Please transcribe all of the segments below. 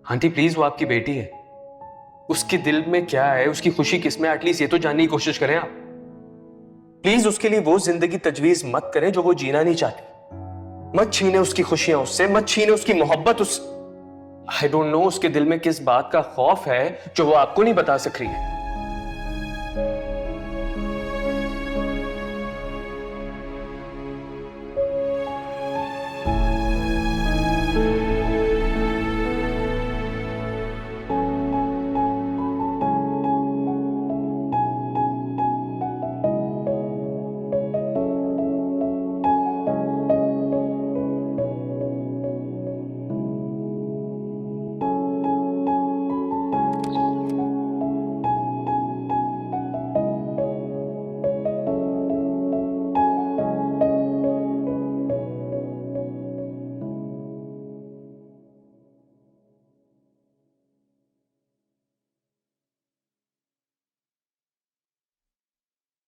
Aunty please, वो आपकी बेटी है। उसके दिल में क्या है, उसकी खुशी किस में, एटलीस्ट ये तो जानने की कोशिश करें आप। प्लीज उसके लिए वो जिंदगी तजवीज मत करें जो वो जीना नहीं चाहती। मत छीने उसकी खुशियां उससे, मत छीने उसकी मोहब्बत उस। आई डोंट नो उसके दिल में किस बात का खौफ है जो वो आपको नहीं बता सक रही है।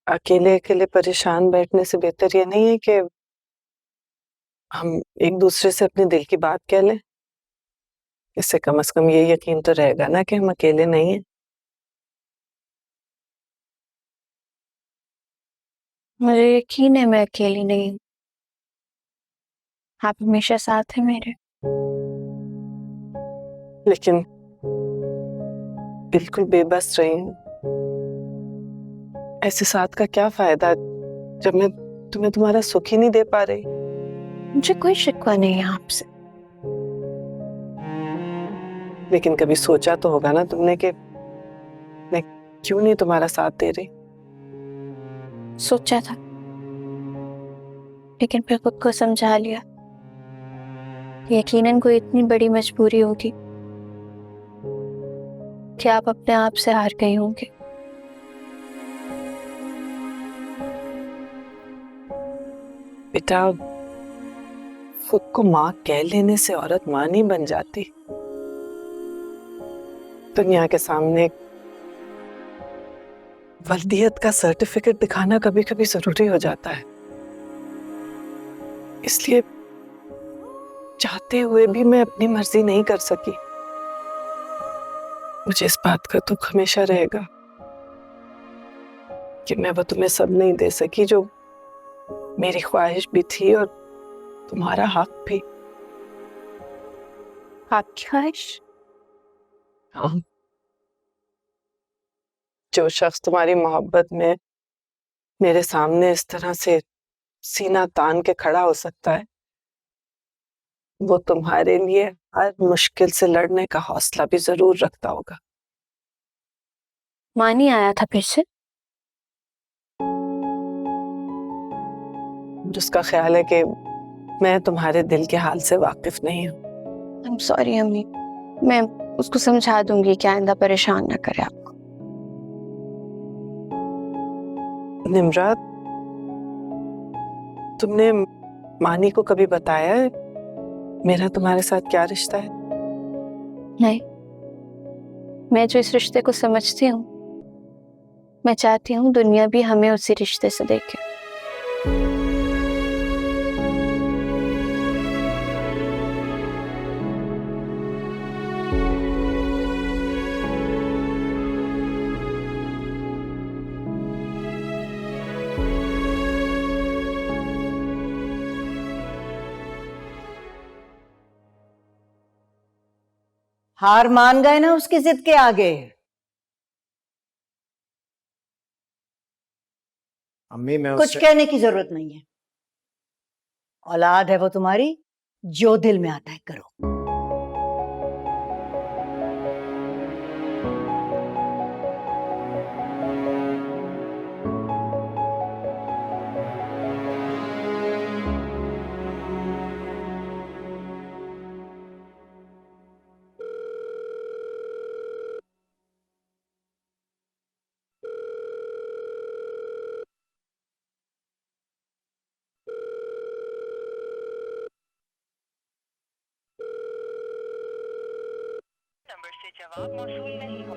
अकेले अकेले परेशान बैठने से बेहतर ये नहीं है कि हम एक दूसरे से अपने दिल की बात कह लें। इससे कम से कम ये यकीन तो रहेगा ना कि हम अकेले नहीं हैं। मुझे यकीन है मैं अकेली नहीं हूँ। आप हमेशा साथ हैं मेरे। लेकिन बिल्कुल बेबस रही हूँ। ऐसे साथ का क्या फायदा जब मैं तुम्हें तुम्हारा सुख ही नहीं दे पा रही। मुझे कोई शिकवा नहीं है आपसे। लेकिन कभी सोचा तो होगा ना तुमने कि मैं क्यों नहीं तुम्हारा साथ दे रही। सोचा था, लेकिन फिर खुद को समझा लिया कि यकीनन कोई इतनी बड़ी मजबूरी होगी कि आप अपने आप से हार गए होंगे। बेटा, खुद को माँ कह लेने से औरत माँ नहीं बन जाती। दुनिया के सामने वल्दियत का सर्टिफिकेट दिखाना कभी कभी जरूरी हो जाता है। इसलिए चाहते हुए भी मैं अपनी मर्जी नहीं कर सकी। मुझे इस बात का दुख हमेशा रहेगा कि मैं वो तुम्हें सब नहीं दे सकी जो मेरी ख्वाहिश भी थी और तुम्हारा हक भी। आपकी ख्वाहिश? हाँ। जो शख्स तुम्हारी मोहब्बत में मेरे सामने इस तरह से सीना तान के खड़ा हो सकता है, वो तुम्हारे लिए हर मुश्किल से लड़ने का हौसला भी जरूर रखता होगा। मानी आया था फिर से? जिसका ख्याल है कि मैं तुम्हारे दिल के हाल से वाकिफ नहीं हूँ। आई एम सॉरी अम्मी, मैं उसको समझा दूंगी कि आइंदा परेशान ना करे आपको। निम्रात, तुमने मानी को कभी बताया है मेरा तुम्हारे साथ क्या रिश्ता है? नहीं, मैं जो इस रिश्ते को समझती हूँ, मैं चाहती हूँ दुनिया भी हमें उसी रिश्ते से देखे। हार मान गए ना उसकी जिद के आगे। अम्मी मैं कुछ कहने की जरूरत नहीं है। औलाद है वो तुम्हारी, जो दिल में आता है करो। नंबर से जवाब मौसूल नहीं हो।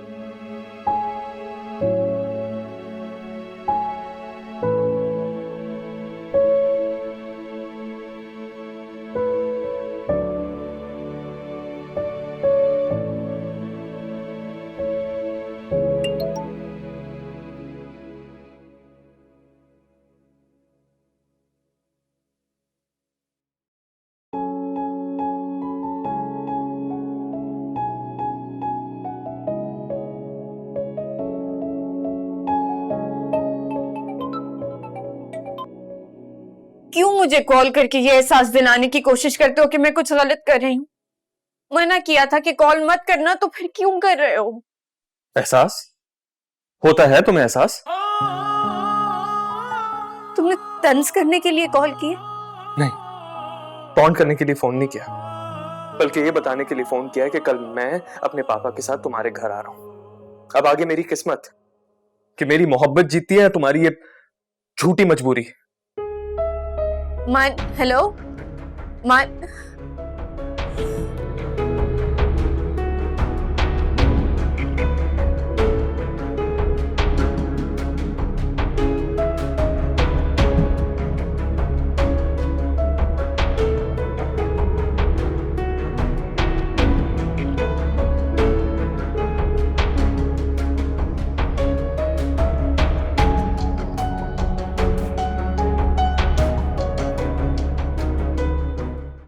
मुझे कॉल करके ये एहसास दिलाने की कोशिश करते हो कि मैं कुछ गलत कर रही हूँ? मना किया था कि कॉल मत करना, तो फिर क्यों कर रहे हो? एहसास होता है तुम्हें एहसास? तुमने तंज करने के लिए कॉल किया? नहीं, टॉन्ट करने के लिए फोन नहीं किया, बल्कि ये बताने के लिए फोन किया है कि कल मैं अपने पापा के साथ तुम्हारे घर आ रहा हूं। अब आगे मेरी किस्मत कि मेरी मोहब्बत जीतती है, तुम्हारी ये झूठी मजबूरी। मान, हेलो मान,